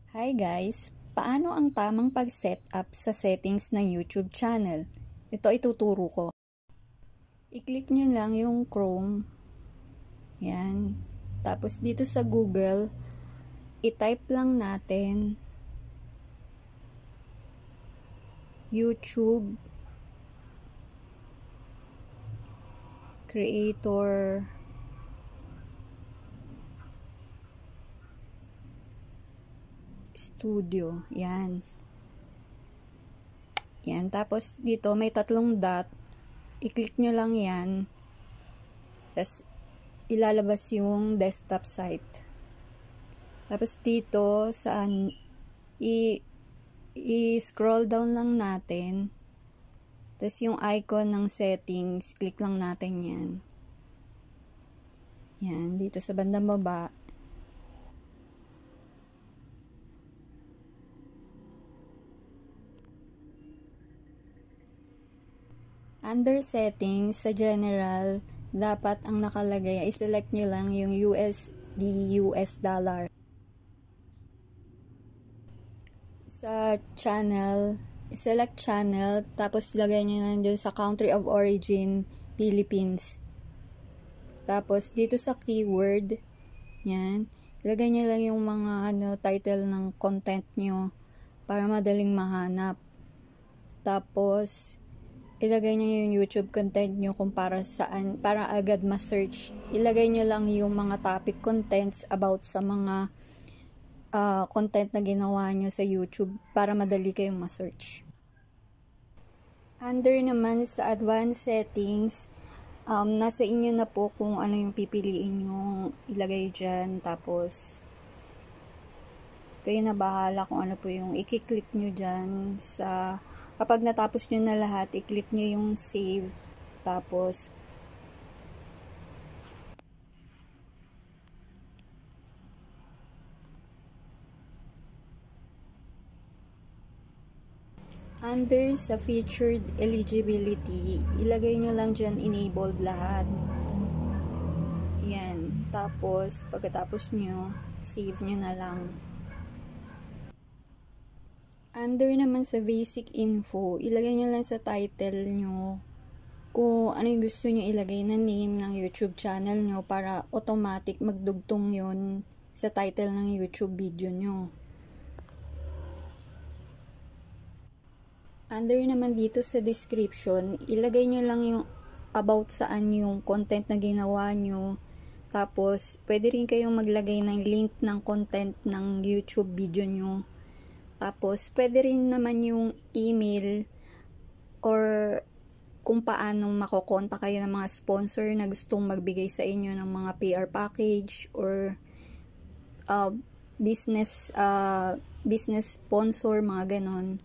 Hi guys! Paano ang tamang pag-setup sa settings ng YouTube channel? Ito ituturo ko. I-click nyo lang yung Chrome. Yan. Tapos dito sa Google, i-type lang natin YouTube Creator Studio. Yan. Yan. Tapos dito may tatlong dot. I-click nyo lang yan. Tapos ilalabas yung desktop site. Tapos dito saan i-scroll down lang natin. Tapos yung icon ng settings, click lang natin yan. Yan. Dito sa bandang baba. Under settings, sa general, dapat ang nakalagay ay select nyo lang yung USD, US dollar. Sa channel, select channel, tapos lagay nyo lang dyan sa country of origin, Philippines. Tapos dito sa keyword, yan, ilagay nyo lang yung mga title ng content nyo para madaling mahanap. Tapos ilagay nyo yung YouTube content nyo kung para saan, para agad ma-search. Ilagay nyo lang yung mga topic contents about sa mga content na ginawa nyo sa YouTube para madali kayong ma-search. Under naman sa advanced settings, nasa inyo na po kung ano yung pipiliin yung ilagay dyan. Tapos, kayo na bahala kung ano po yung i-click nyo dyan sa kapag natapos nyo na lahat, i-click nyo yung save. Tapos, under sa featured eligibility, ilagay nyo lang dyan enabled lahat. Yan. Tapos, pagkatapos nyo, save nyo na lang. Under naman sa basic info, ilagay nyo lang sa title nyo kung ano yung gusto nyo ilagay na name ng YouTube channel nyo para automatic magdugtong yon sa title ng YouTube video nyo. Under naman dito sa description, ilagay nyo lang yung about saan yung content na ginawa nyo. Tapos, pwede rin kayong maglagay ng link ng content ng YouTube video nyo. Tapos, pwede rin naman yung email or kung paano makokonta kayo ng mga sponsor na gustong magbigay sa inyo ng mga PR package or business sponsor, mga ganon.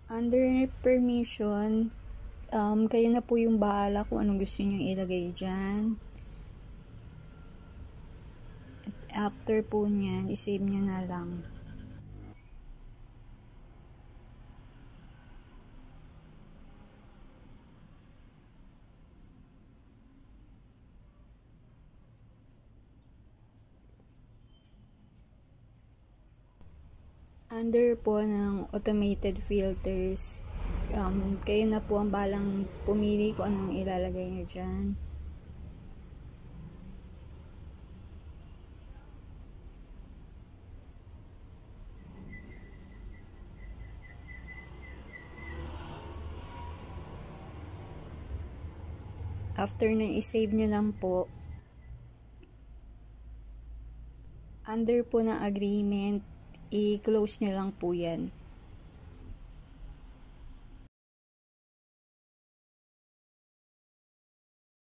Under permission, kayo na po yung bahala kung anong gusto nyo ilagay dyan. After po nyan, isave nyo na lang. Under po ng automated filters, kayo na po ang balang pumili kung anong ilalagay nyo dyan. After na i-save nyo lang po, under po ng agreement, i-close nyo lang po yan.